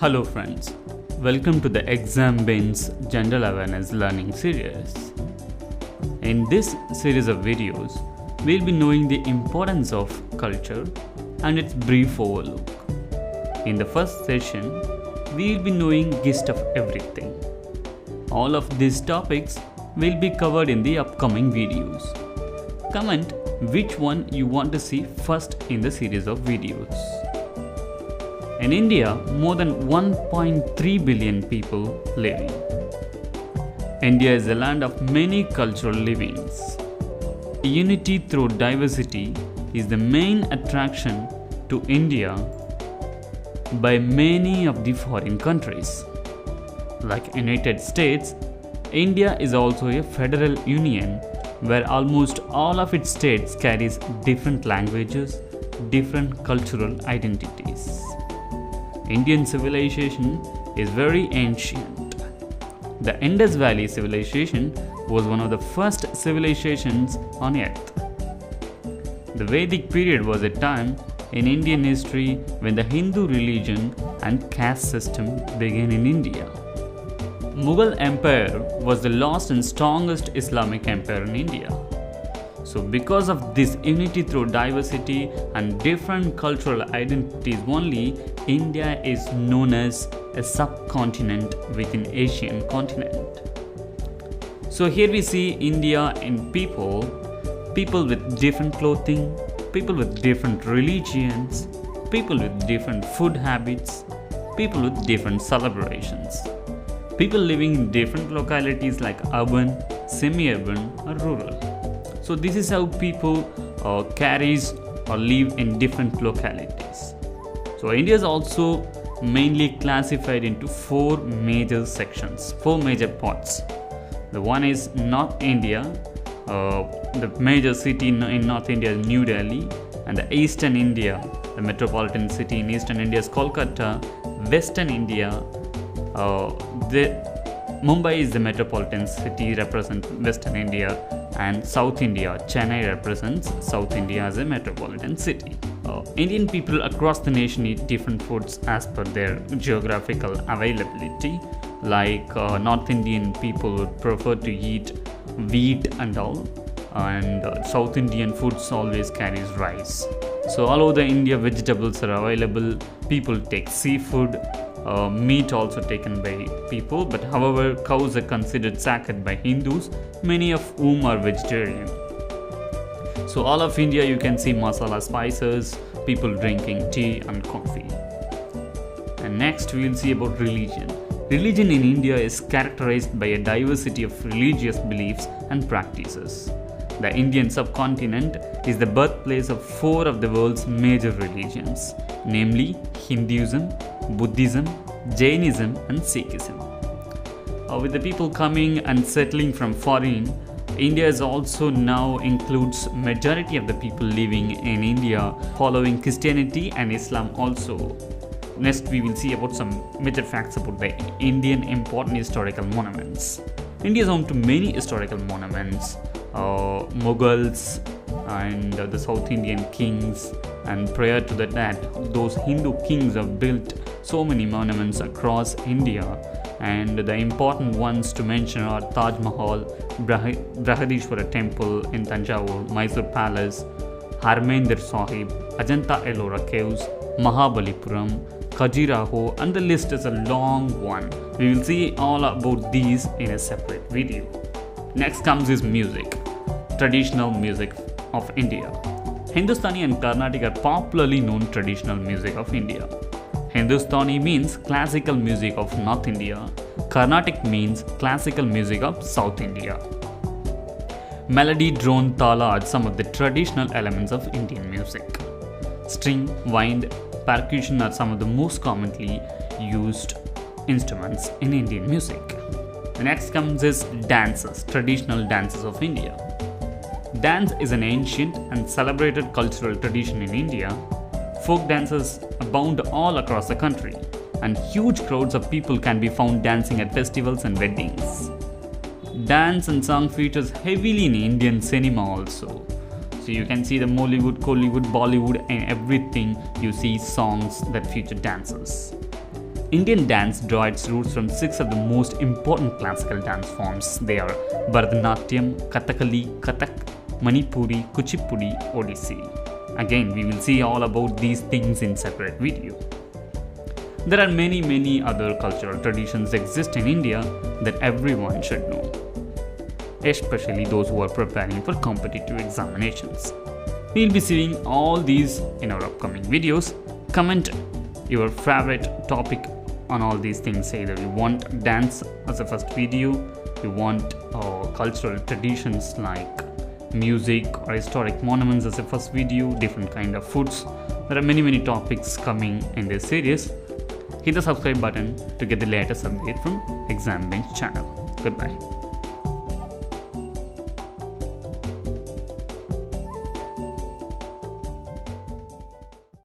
Hello friends, welcome to the Exam Ben's General Awareness Learning Series. In this series of videos, we'll be knowing the importance of culture and its brief overlook. In the first session, we'll be knowing gist of everything. All of these topics will be covered in the upcoming videos. Comment which one you want to see first in the series of videos. In India, more than 1.3 billion people living. India is a land of many cultural livings. Unity through diversity is the main attraction to India by many of the foreign countries. Like United States, India is also a federal union where almost all of its states carries different languages, different cultural identities. Indian civilization is very ancient. The Indus Valley civilization was one of the first civilizations on earth. The Vedic period was a time in Indian history when the Hindu religion and caste system began in India. Mughal Empire was the last and strongest Islamic empire in India. So because of this unity through diversity and different cultural identities only, India is known as a subcontinent within Asian continent. So here we see India in people with different clothing, people with different religions, people with different food habits, people with different celebrations, people living in different localities like urban, semi-urban or rural. So this is how people carries or live in different localities. So India is also mainly classified into four major sections, four major parts. The one is North India. The major city in North India is New Delhi, and the Eastern India, the metropolitan city in Eastern India is Kolkata. Western India, Mumbai is the metropolitan city, represents Western India, and South India, Chennai represents South India as a metropolitan city. Indian people across the nation eat different foods as per their geographical availability. Like North Indian people would prefer to eat wheat and all, and South Indian foods always carries rice. So all over the India, vegetables are available. People take seafood. Meat also taken by people, but however cows are considered sacred by Hindus, many of whom are vegetarian. So all of India you can see masala spices, people drinking tea and coffee. And next we will see about religion. Religion in India is characterized by a diversity of religious beliefs and practices. The Indian subcontinent is the birthplace of four of the world's major religions, namely Hinduism, Buddhism, Jainism and Sikhism. With the people coming and settling from foreign, India is also now includes majority of the people living in India following Christianity and Islam also. Next we will see about some major facts about the Indian important historical monuments. India is home to many historical monuments. Mughals and the South Indian kings, and prior to that those Hindu kings have built so many monuments across India, and the important ones to mention are Taj Mahal, Brihadishwara Temple in Tanjavur, Mysore Palace, Harmandir Sahib, Ajanta Ellora Caves, Mahabalipuram, Khajuraho, and the list is a long one. We will see all about these in a separate video. Next comes is music, traditional music of India. Hindustani and Carnatic are popularly known traditional music of India. Hindustani means classical music of North India. Carnatic means classical music of South India. Melody, drone, tala are some of the traditional elements of Indian music. String, wind, percussion are some of the most commonly used instruments in Indian music. The next comes is dances, traditional dances of India. Dance is an ancient and celebrated cultural tradition in India. Folk dances abound all across the country, and huge crowds of people can be found dancing at festivals and weddings. Dance and song features heavily in Indian cinema also. So you can see the Mollywood, Kollywood, Bollywood and everything, you see songs that feature dances. Indian dance draws its roots from 6 of the most important classical dance forms. They are Bharatanatyam, Kathakali, Kathak, Manipuri, Kuchipudi, Odissi. Again, we will see all about these things in separate video. There are many other cultural traditions exist in India that everyone should know, especially those who are preparing for competitive examinations. We will be seeing all these in our upcoming videos. Comment your favorite topic on all these things. Either you want dance as a first video, you want cultural traditions like music or historic monuments as a first video, different kind of foods. There are many topics coming in this series. Hit the subscribe button to get the latest update from Exam Bench channel. Goodbye.